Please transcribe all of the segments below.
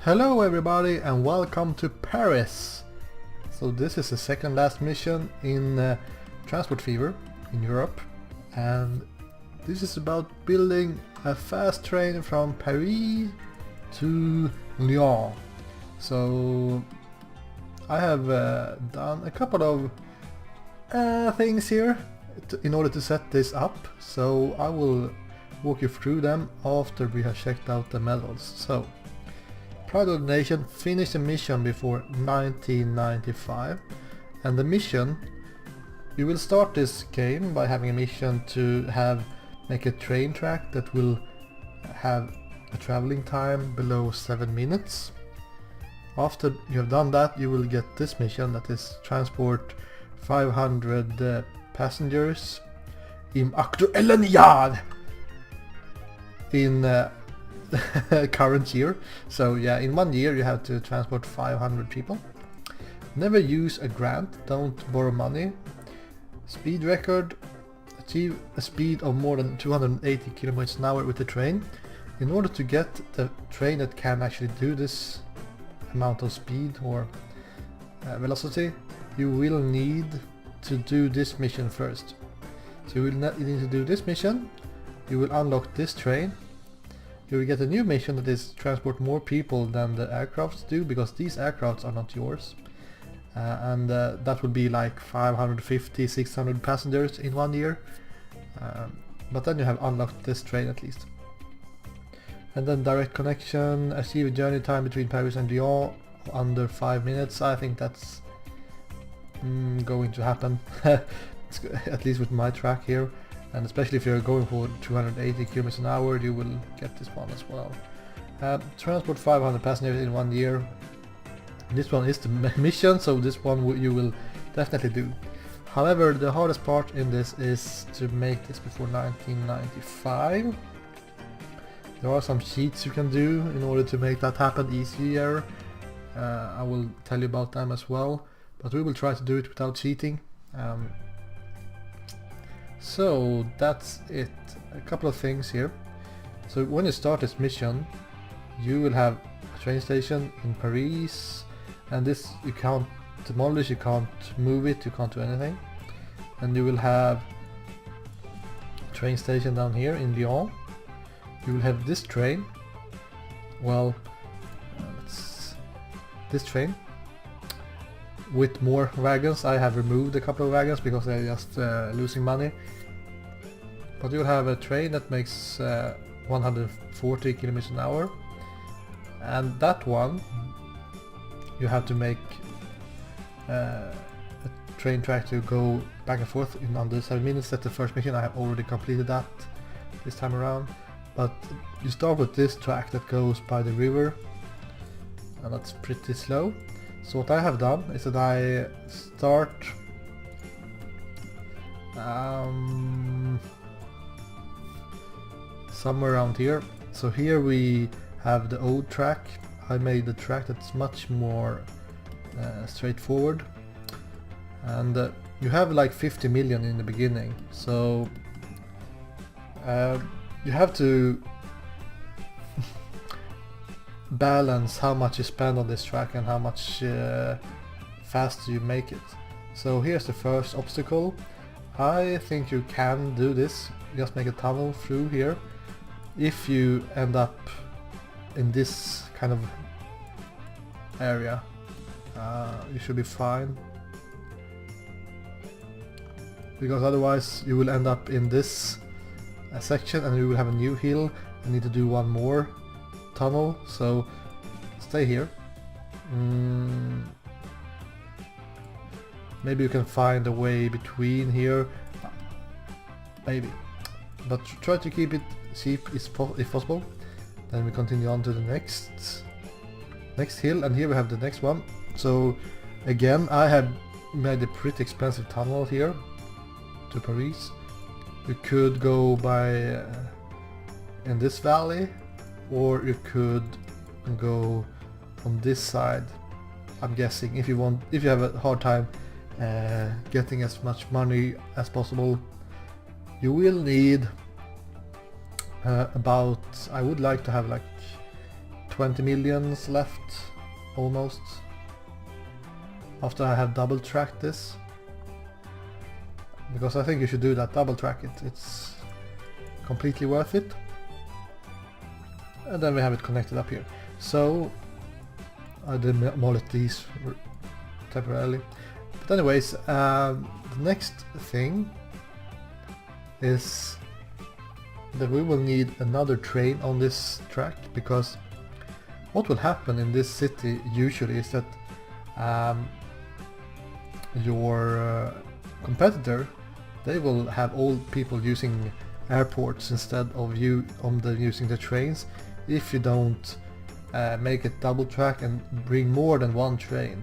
Hello everybody and welcome to Paris. So this is the second last mission in Transport Fever in Europe, and this is about building a fast train from Paris to Lyon. So I have done a couple of things here in order to set this up, so I will walk you through them after we have checked out the medals. So Pride of the Nation finished the mission before 1995, and the mission, you will start this game by having a mission to make a train track that will have a traveling time below 7 minutes. After you have done that, you will get this mission, that is transport 500 passengers im aktuellen Jahr in current year. So yeah, in 1 year you have to transport 500 people. Never use a grant, don't borrow money. Speed record, achieve a speed of more than 280 kilometers an hour with the train. In order to get the train that can actually do this amount of speed or velocity, you will need to do this mission first. So you need to do this mission, you will unlock this train. You will get a new mission that is transport more people than the aircrafts do, because these aircrafts are not yours. And that would be like 550, 600 passengers in 1 year. But then you have unlocked this train at least. And then direct connection, achieve a journey time between Paris and Lyon under 5 minutes. I think that's going to happen, at least with my track here. And especially if you're going for 280 kilometers an hour, you will get this one as well. Transport 500 passengers in 1 year. This one is the mission, so this one you will definitely do. However, the hardest part in this is to make this before 1995. There are some cheats you can do in order to make that happen easier. I will tell you about them as well, but we will try to do it without cheating. So that's it. A couple of things here. So when you start this mission, you will have a train station in Paris, and this you can't demolish, you can't move it, you can't do anything. And you will have a train station down here in Lyon. You will have this train. Well, this train with more wagons. I have removed a couple of wagons because they're just losing money. But you'll have a train that makes 140 kilometers an hour, and that one you have to make a train track to go back and forth in under 7 minutes. That's the first mission. I have already completed that this time around. But you start with this track that goes by the river, and that's pretty slow. So what I have done is that I start somewhere around here. So here we have the old track. I made the track that's much more straightforward, and you have like 50 million in the beginning, so you have to balance how much you spend on this track and how much faster you make it. So here's the first obstacle. I think you can do this, just make a tunnel through here. If you end up in this kind of area, you should be fine, because otherwise you will end up in this section and you will have a new hill and need to do one more tunnel. So stay here. Maybe you can find a way between here, maybe, but try to keep it cheap if possible. Then we continue on to the next hill, and here we have the next one. So again, I have made a pretty expensive tunnel here to Paris. You could go by in this valley, or you could go on this side. I'm guessing if you have a hard time getting as much money as possible, you will need about, I would like to have like 20 millions left, almost, after I have double tracked this. Because I think you should do that, double track it, it's completely worth it. And then we have it connected up here. So I demolished these temporarily. But anyways, the next thing is that we will need another train on this track, because what will happen in this city usually is that your competitor, they will have all people using airports instead of you using the trains, if you don't make it double track and bring more than one train,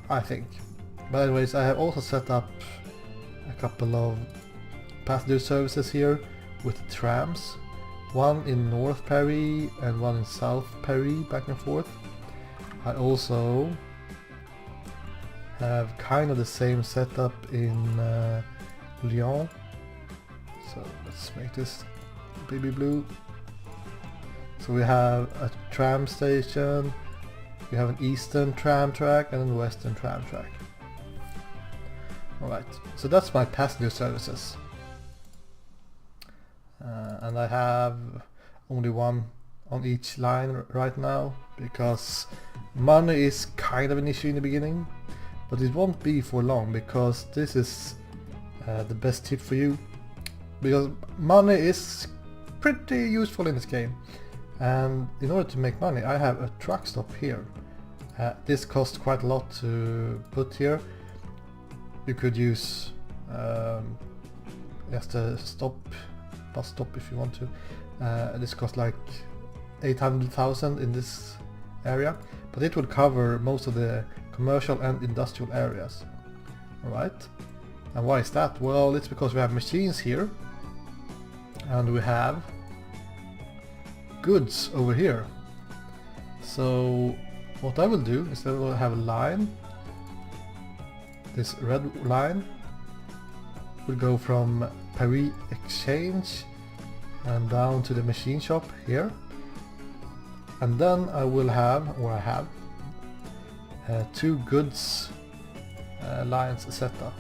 I think. But anyways, I have also set up a couple of passenger services here with trams, one in North Paris and one in South Paris, back and forth. I also have kind of the same setup in Lyon, so let's make this baby blue. So we have a tram station, we have an eastern tram track and a western tram track. Alright, so that's my passenger services. And I have only one on each line right now, because money is kind of an issue in the beginning, but it won't be for long, because this is the best tip for you, because money is pretty useful in this game. And in order to make money, I have a truck stop here. This costs quite a lot to put here. You could use just a bus stop if you want to. This costs like 800,000 in this area, but it would cover most of the commercial and industrial areas. Alright, and why is that? Well, it's because we have machines here and we have goods over here. So what I will do is that I will have a line. This red line will go from Paris Exchange and down to the machine shop here, and then I will have, or I have, two goods lines set up.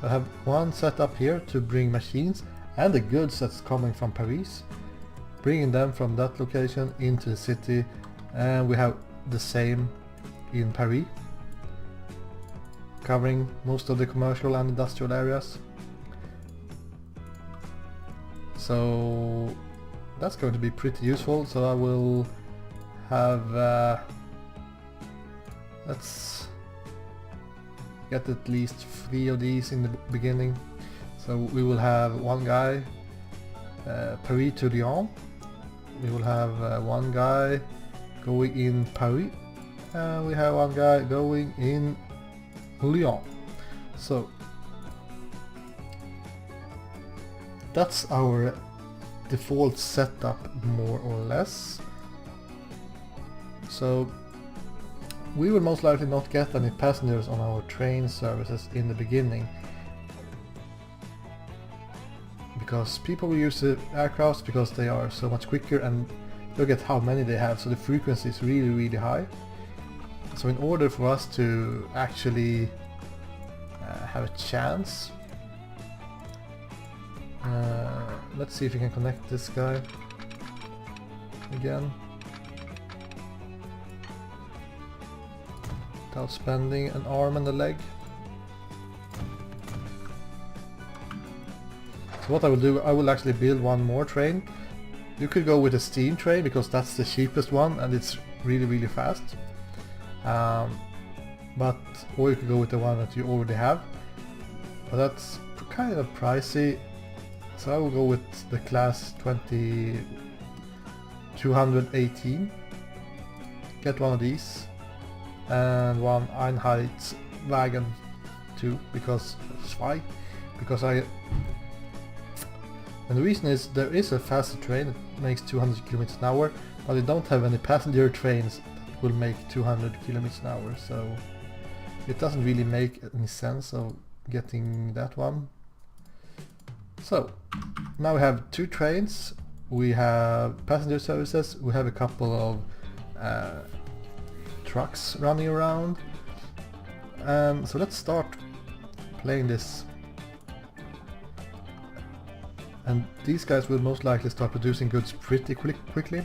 So I have one set up here to bring machines and the goods that's coming from Paris, bringing them from that location into the city, and we have the same in Paris, covering most of the commercial and industrial areas. So that's going to be pretty useful. So I will have let's get at least 3 of these in the beginning. So we will have one guy Paris to Lyon, we will have one guy going in Paris, and we have one guy going in Lyon. So that's our default setup, more or less. So we will most likely not get any passengers on our train services in the beginning, because people will use the aircrafts because they are so much quicker, and look at how many they have, so the frequency is really high. So in order for us to actually have a chance, let's see if we can connect this guy again without spending an arm and a leg. So what I will do, I will actually build one more train. You could go with a steam train because that's the cheapest one and it's really fast. Or you could go with the one that you already have, but that's kind of pricey. So I will go with the class 218. Get one of these and one Einheitswagen too, because why? Because and the reason is there is a faster train that makes 200 kilometers an hour, but we don't have any passenger trains that will make 200 kilometers an hour, so it doesn't really make any sense of getting that one. So now we have two trains we have passenger services, we have a couple of trucks running around. So let's start playing this. And these guys will most likely start producing goods pretty quickly.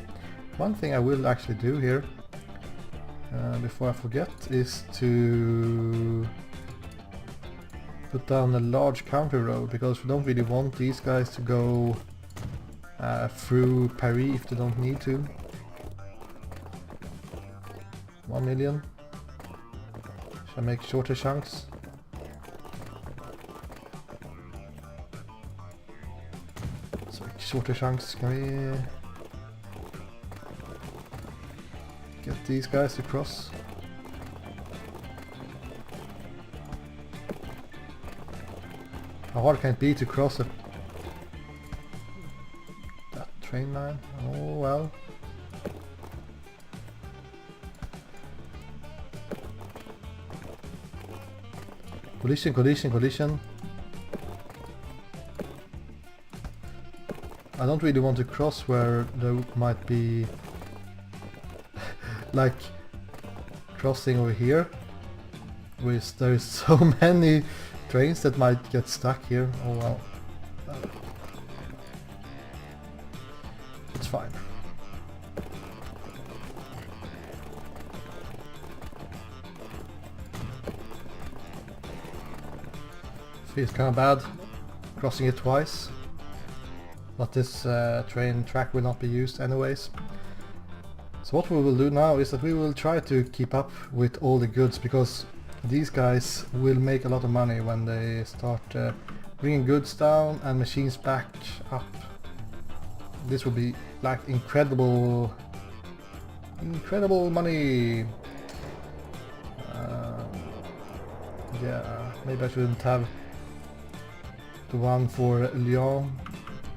One thing I will actually do here, before I forget, is to put down a large country road, because we don't really want these guys to go through Paris if they don't need to. 1 million. Should I make shorter chunks? So shorter chunks. Can we get these guys to cross? How hard can it be to cross that train line? Oh well. Collision, collision, collision. I don't really want to cross where there might be like crossing over here, with there is so many trains that might get stuck here. Oh well. It's fine. Feels kind of bad crossing it twice, but this train track will not be used anyways. So what we will do now is that we will try to keep up with all the goods, because these guys will make a lot of money when they start bringing goods down and machines back up. This will be like incredible money. Yeah, maybe I shouldn't have the one for Lyon.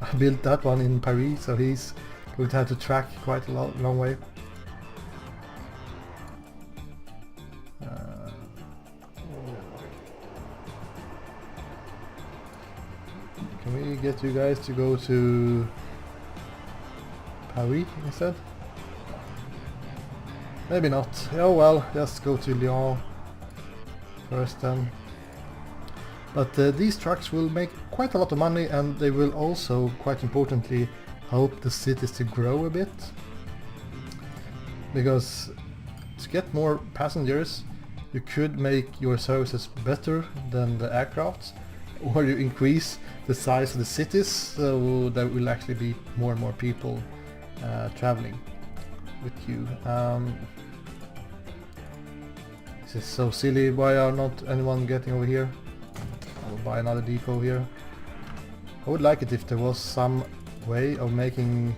I built that one in Paris, so he's going to have to track quite a long way. Can we get you guys to go to Paris instead? Maybe not. Oh well, just go to Lyon first then. But these trucks will make quite a lot of money, and they will also, quite importantly, help the cities to grow a bit. Because to get more passengers, you could make your services better than the aircrafts, or you increase the size of the cities, so there will actually be more and more people traveling with you. This is so silly. Why are not anyone getting over here? I will buy another depot here. I would like it if there was some way of making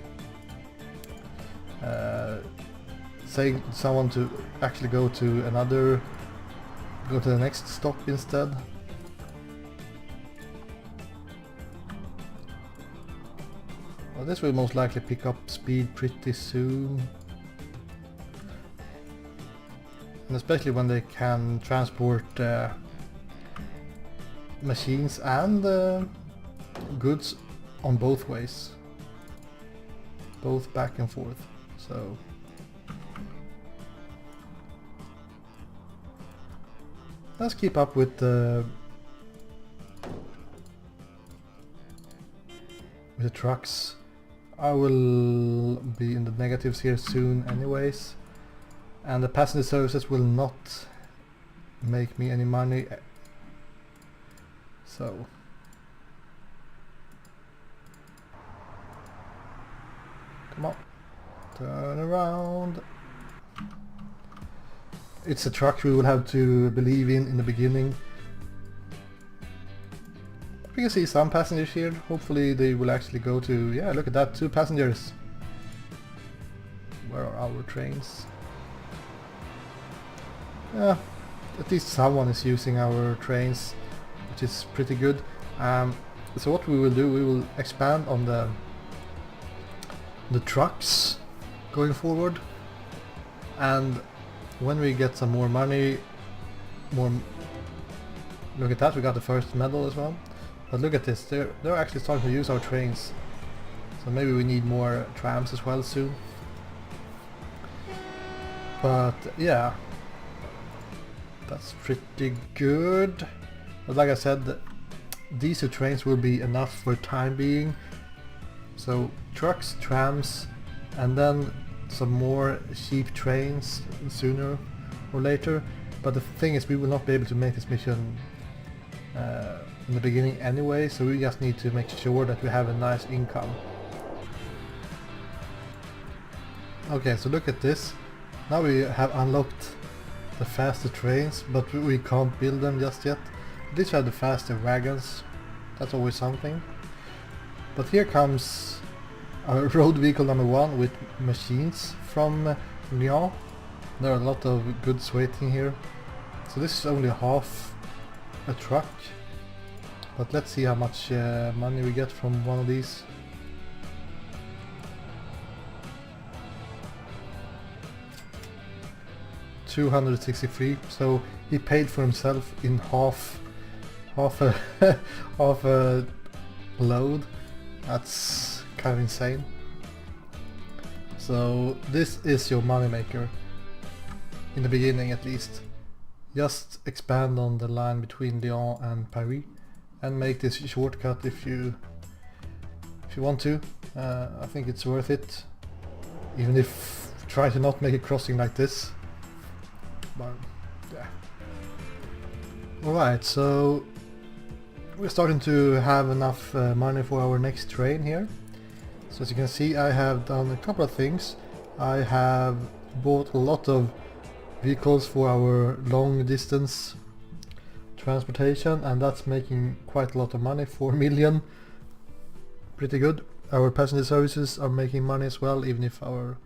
saying someone to actually go to the next stop instead. Well, this will most likely pick up speed pretty soon. And especially when they can transport machines and goods on both ways, both back and forth. So let's keep up with the trucks. I will be in the negatives here soon anyways, and the passenger services will not make me any money. So come on, turn around. It's a truck we will have to believe in the beginning. We can see some passengers here. Hopefully they will actually go to... yeah, look at that, 2 passengers. Where are our trains? Yeah, at least someone is using our trains, which is pretty good. So what we will do, we will expand on the trucks going forward, and when we get some more money, look at that, we got the first medal as well. But look at this, they're actually starting to use our trains. So maybe we need more trams as well soon. But yeah, that's pretty good. But like I said, these two trains will be enough for the time being. So trucks, trams, and then some more cheap trains sooner or later. But the thing is, we will not be able to make this mission in the beginning anyway, so we just need to make sure that we have a nice income. Okay, so look at this. Now we have unlocked the faster trains, but we can't build them just yet. At least we have the faster wagons. That's always something. But here comes our road vehicle number 1 with machines from Lyon. There are a lot of goods waiting here. So this is only half a truck. But let's see how much money we get from one of these. $263. So he paid for himself in half a half a load. That's kind of insane. So this is your moneymaker, in the beginning at least. Just expand on the line between Lyon and Paris and make this shortcut if you want to. I think it's worth it, even if try to not make a crossing like this. But yeah. Alright, so we're starting to have enough money for our next train here. So as you can see, I have done a couple of things. I have bought a lot of vehicles for our long distance transportation, and that's making quite a lot of money, 4 million. Pretty good. Our passenger services are making money as well, even if our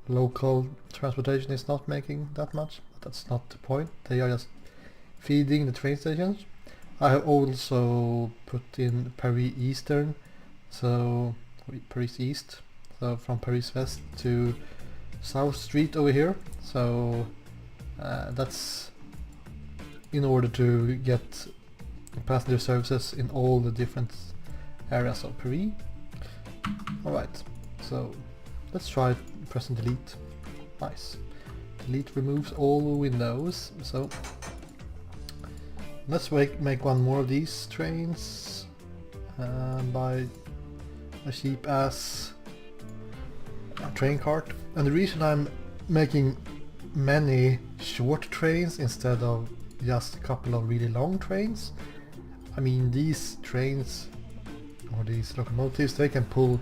local transportation is not making that much. But that's not the point. They are just feeding the train stations. I have also put in Paris Eastern, so Paris East, so from Paris West to South Street over here. So that's in order to get passenger services in all the different areas of Paris. Alright, so let's try press and delete. Nice. Delete removes all windows, so let's make one more of these trains by a cheap ass train cart. And the reason I'm making many short trains instead of just a couple of really long trains, I mean, these trains or these locomotives, they can pull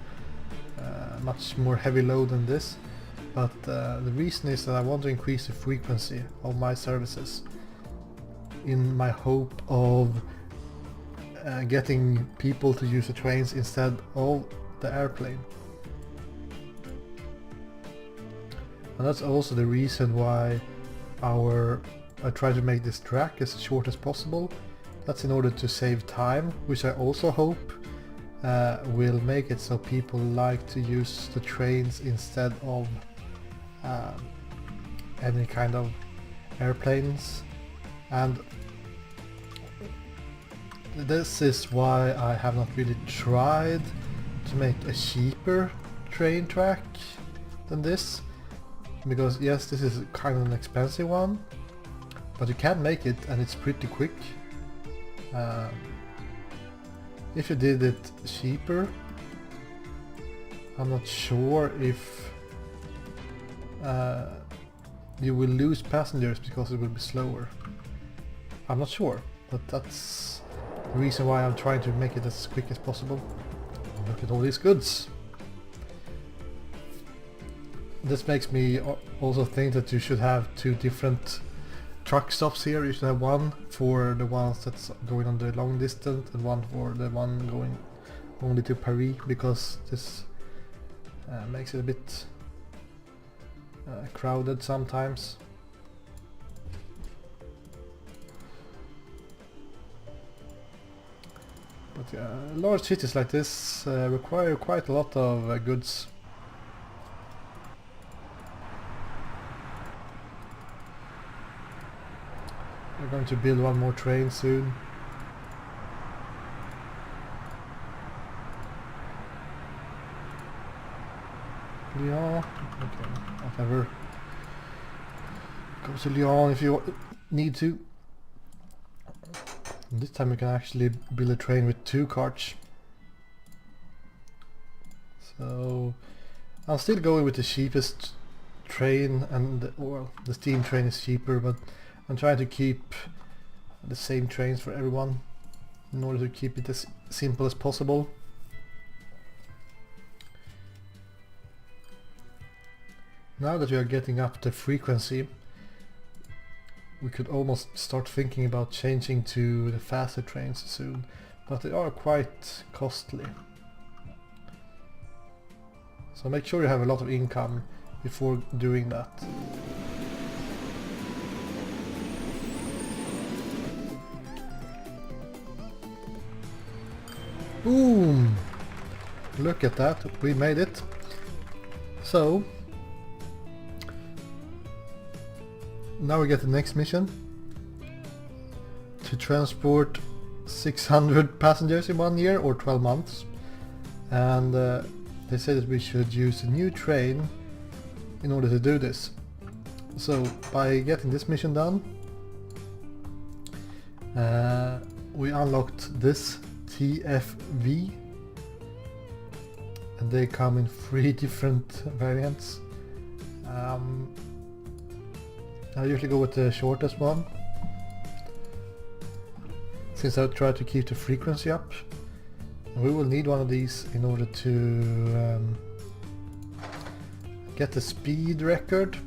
much more heavy load than this, but the reason is that I want to increase the frequency of my services in my hope of getting people to use the trains instead of the airplane. And that's also the reason why I try to make this track as short as possible. That's in order to save time, which I also hope will make it so people like to use the trains instead of any kind of airplanes. And this is why I have not really tried to make a cheaper train track than this, because yes, this is kind of an expensive one, but you can make it and it's pretty quick. If you did it cheaper, I'm not sure if you will lose passengers because it will be slower. I'm not sure, but that's the reason why I'm trying to make it as quick as possible. Look at all these goods. This makes me also think that you should have two different truck stops here. You should have one for the ones that's going on the long distance and one for the one going only to Paris, because this makes it a bit crowded sometimes. But large cities like this require quite a lot of goods. We're going to build one more train soon. Lyon. Okay, whatever. Go to Lyon if you need to. And this time you can actually build a train with 2 carts. So I'll still go with the cheapest train, and well, the steam train is cheaper, but I'm trying to keep the same trains for everyone in order to keep it as simple as possible. Now that we are getting up the frequency, we could almost start thinking about changing to the faster trains soon, but they are quite costly. So make sure you have a lot of income before doing that. Boom! Look at that, we made it. So now we get the next mission to transport 600 passengers in 1 year or 12 months, and they say that we should use a new train in order to do this. So by getting this mission done, we unlocked this TFV, and they come in 3 different variants. I usually go with the shortest one, since I try to keep the frequency up. And we will need one of these in order to get the speed record.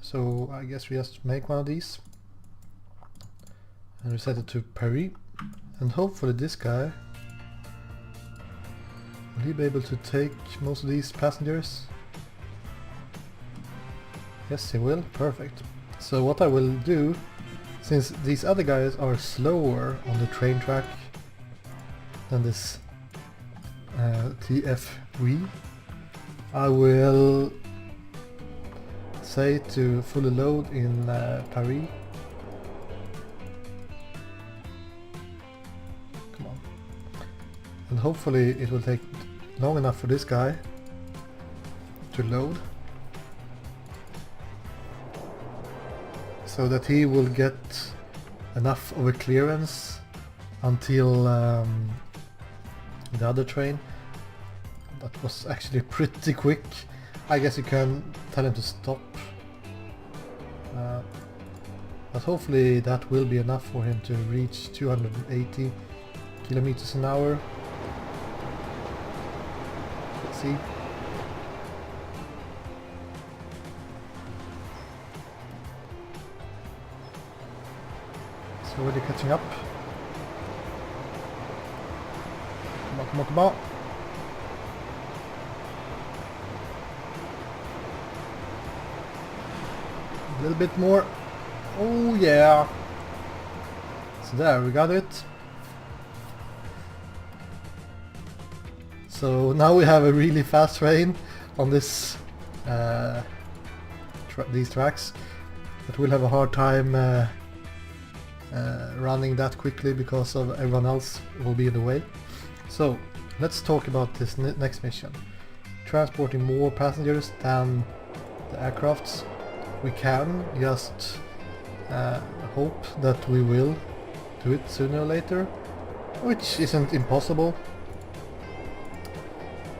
So I guess we just make one of these and we set it to Paris, and hopefully this guy, will he be able to take most of these passengers? Yes, he will. Perfect. So what I will do, since these other guys are slower on the train track than this TFV, I will say to fully load in Paris. Come on. And hopefully it will take long enough for this guy to load, so that he will get enough of a clearance until the other train. That was actually pretty quick. I guess you can tell him to stop, but hopefully that will be enough for him to reach 280 kilometers an hour. Let's see. It's already catching up. Come on, come on, come on. A little bit more. Oh yeah. So there, we got it. So now we have a really fast train on this these tracks, but we'll have a hard time running that quickly because of everyone else will be in the way. So let's talk about this next mission. Transporting more passengers than the aircrafts. We can just hope that we will do it sooner or later, which isn't impossible.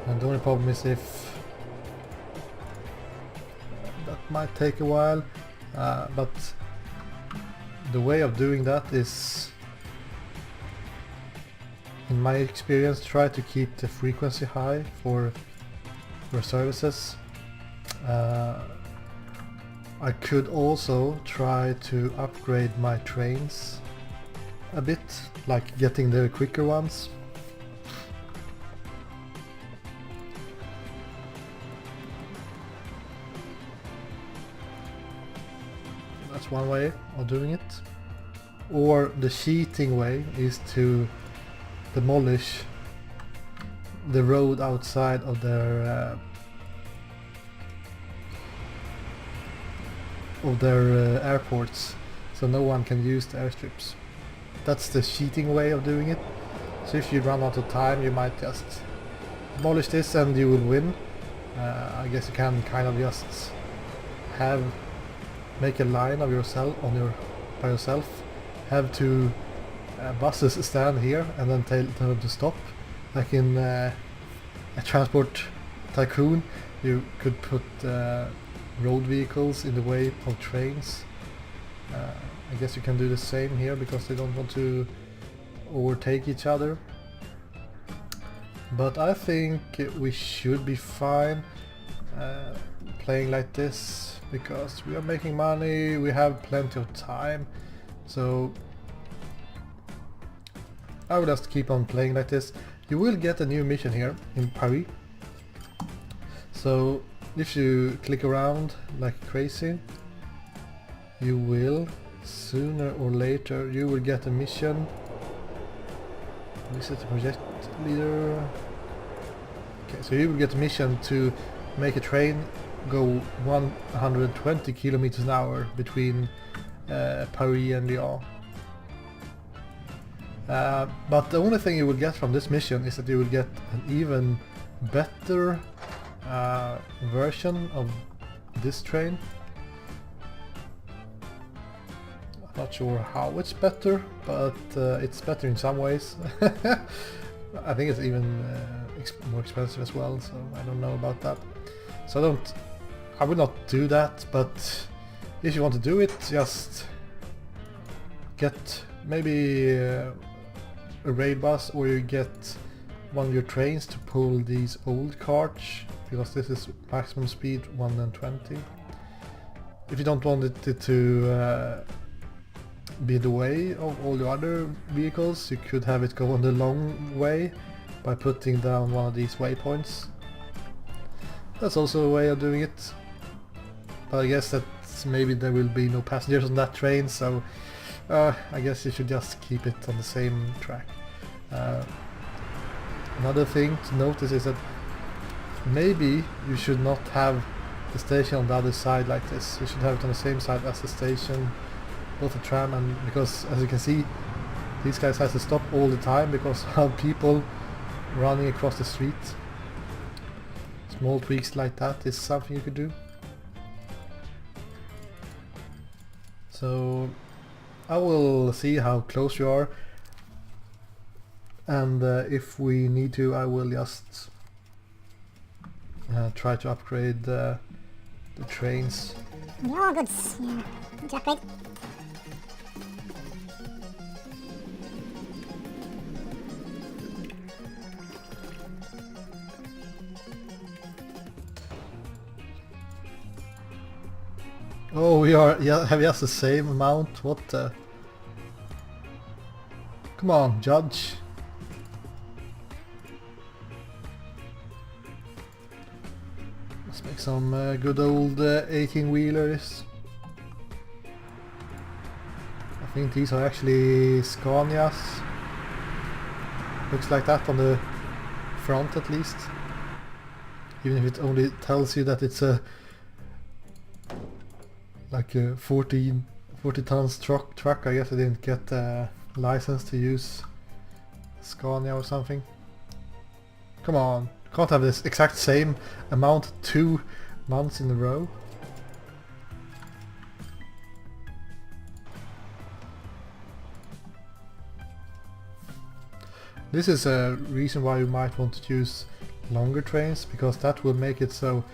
And the only problem is if that might take a while, but the way of doing that is, in my experience, try to keep the frequency high for services. I could also try to upgrade my trains a bit, like getting the quicker ones. That's one way of doing it. Or the cheating way is to demolish the road outside of their airports, so no one can use the airstrips. That's the cheating way of doing it. So if you run out of time, you might just demolish this and you will win. I guess you can kind of just make a line of yourself by yourself, have two buses stand here and then tell them to stop, like in a Transport Tycoon. You could put road vehicles in the way of trains. I guess you can do the same here because they don't want to overtake each other. But I think we should be fine playing like this because we are making money, we have plenty of time, so I will just keep on playing like this. You will get a new mission here in Paris, so if you click around like crazy, you will sooner or later you will get a mission. Visit the project leader. Okay, so you will get a mission to make a train go 120 kilometers an hour between Paris and Lyon. But the only thing you will get from this mission is that you will get an even better version of this train. I'm not sure how it's better, but it's better in some ways. I think it's even more expensive as well, so I don't know about that. So I will not do that, but if you want to do it, just get maybe a rail bus, or you get one of your trains to pull these old carts, because this is maximum speed 120. If you don't want it to be the way of all the other vehicles, you could have it go on the long way by putting down one of these waypoints. That's also a way of doing it, but I guess that maybe there will be no passengers on that train, so I guess you should just keep it on the same track. Another thing to notice is that maybe you should not have the station on the other side like this. You should have it on the same side as the station, both the tram, and because as you can see, these guys have to stop all the time because of people running across the street. Small tweaks like that is something you could do. So I will see how close you are, and if we need to, I will just try to upgrade the trains. Ja, goods. Good upgrade. Oh, we have just the same amount. What the? Come on, judge. Let's make some good old 18-wheelers. I think these are actually Scanias. Looks like that on the front at least. Even if it only tells you that it's a like a 40 tons truck. I guess I didn't get a license to use Scania or something. Come on, can't have this exact same amount 2 months in a row. This is a reason why you might want to use longer trains, because that will make it so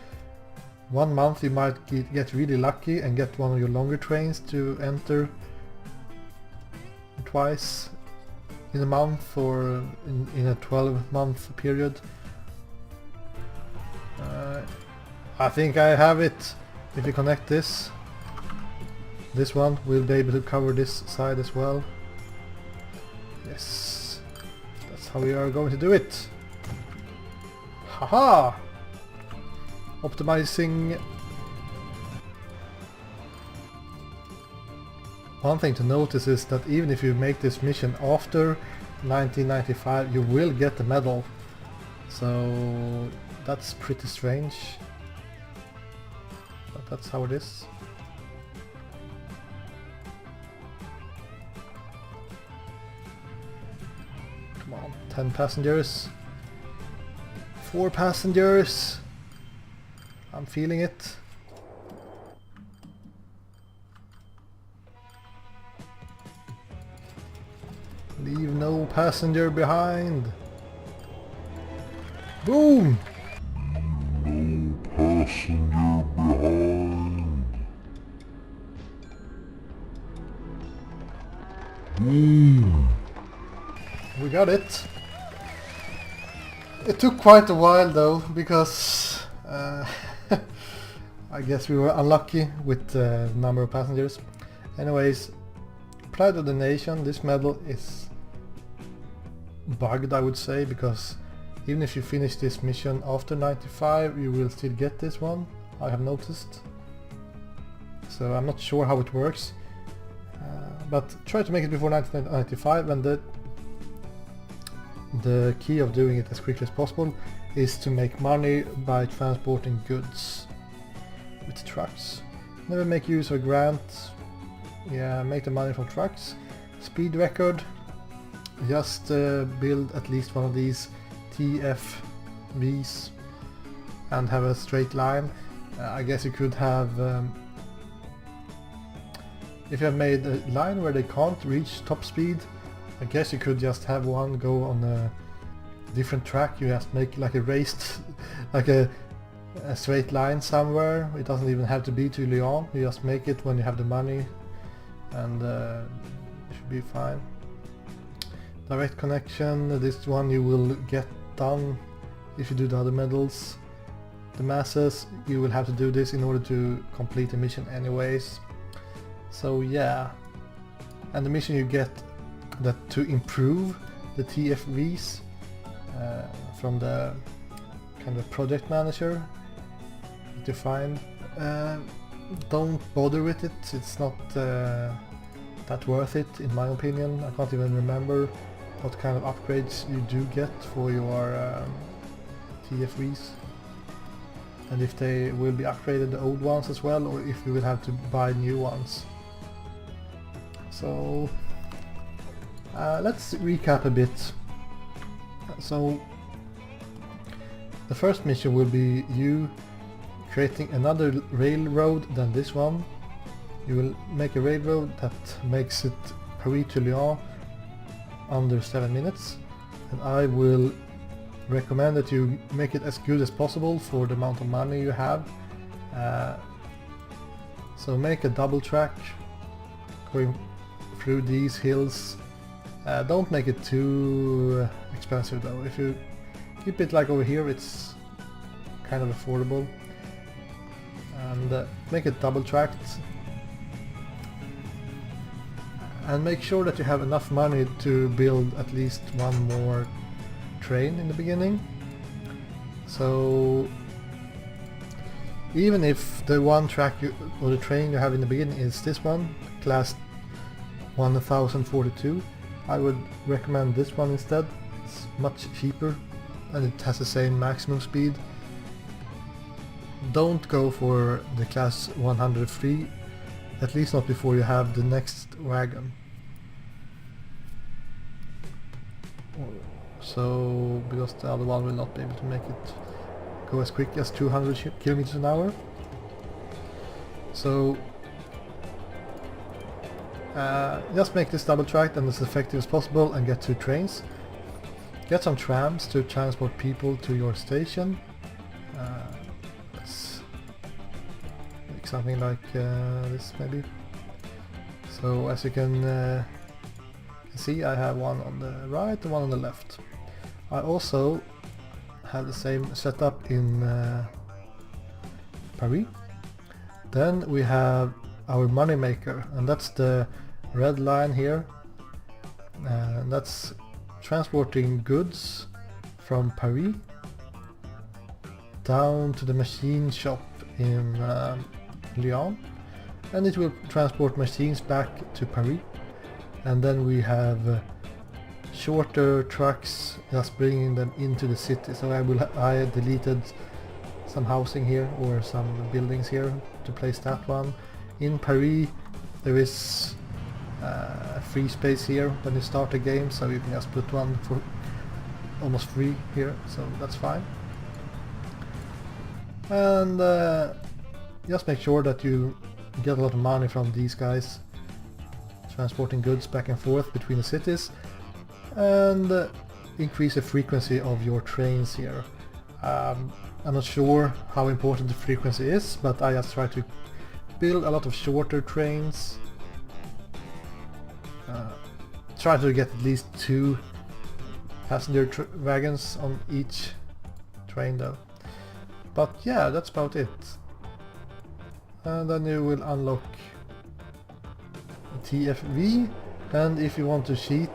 1 month you might get really lucky and get one of your longer trains to enter twice in a month, or in a 12-month period. I think I have it. If you connect this one will be able to cover this side as well. Yes, that's how we are going to do it. Haha! Optimizing. One thing to notice is that even if you make this mission after 1995, you will get the medal. So that's pretty strange. But that's how it is. Come on, 10 passengers. 4 passengers. I'm feeling it. Leave no passenger behind. Boom! No passenger behind. Boom. We got it. It took quite a while though, because I guess we were unlucky with the number of passengers. Anyways, Pride of the Nation, this medal is bugged, I would say, because even if you finish this mission after 95, you will still get this one, I have noticed. So I'm not sure how it works, but try to make it before 1995, and the key of doing it as quickly as possible is to make money by transporting goods with trucks. Never make use of grants. Yeah, make the money from trucks. Speed record. Just build at least one of these TFVs and have a straight line. I guess you could have, if you have made a line where they can't reach top speed, I guess you could just have one go on a different track. You just make like a raced, like a straight line somewhere. It doesn't even have to be to Lyon. You just make it when you have the money, and it should be fine. Direct connection, this one you will get done if you do the other medals. The masses, you will have to do this in order to complete the mission anyways. So yeah, and the mission you get that to improve the TFVs from the kind of project manager to find. Don't bother with it, it's not that worth it in my opinion. I can't even remember what kind of upgrades you do get for your TFVs, and if they will be upgraded, the old ones as well, or if you will have to buy new ones. So let's recap a bit. So the first mission will be you creating another railroad than this one. You will make a railroad that makes it Paris to Lyon under 7 minutes, and I will recommend that you make it as good as possible for the amount of money you have. So make a double track going through these hills. Don't make it too expensive though. If you keep it like over here, it's kind of affordable. And make it double tracked. And make sure that you have enough money to build at least one more train in the beginning. So even if the one track or the train you have in the beginning is this one, class 1042, I would recommend this one instead. It's much cheaper and it has the same maximum speed. Don't go for the class 103, at least not before you have the next wagon. So, because the other one will not be able to make it go as quick as 200 kilometers an hour. So just make this double tracked and as effective as possible and get 2 trains. Get some trams to transport people to your station. Let's make something like this maybe. So as you can see, I have one on the right and one on the left. I also have the same setup in Paris. Then we have our money maker, and that's the red line here. That's transporting goods from Paris down to the machine shop in Lyon, and it will transport machines back to Paris. And then we have shorter trucks just bringing them into the city. So I deleted some housing here or some buildings here to place that one. In Paris there is free space here when you start a game, so you can just put one for almost free here, so that's fine. And just make sure that you get a lot of money from these guys transporting goods back and forth between the cities, and increase the frequency of your trains here. I'm not sure how important the frequency is, but I just try to build a lot of shorter trains. Try to get at least 2 passenger wagons on each train though. But yeah, that's about it. And then you will unlock TFV, and if you want to cheat,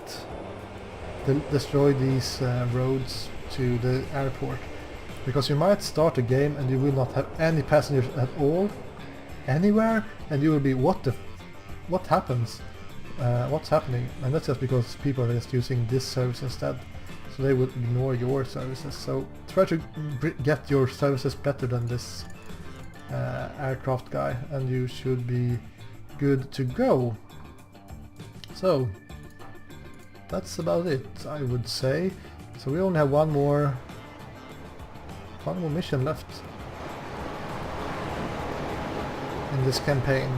destroy these roads to the airport. Because you might start a game and you will not have any passengers at all, anywhere, and you will be, what happens? What's happening? And that's just because people are just using this service instead, so they will ignore your services. So try to get your services better than this aircraft guy, and you should be good to go. So that's about it, I would say. So we only have one more mission left in this campaign.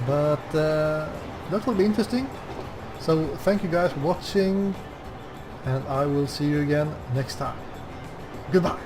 But that will be interesting. So thank you guys for watching, and I will see you again next time. Goodbye.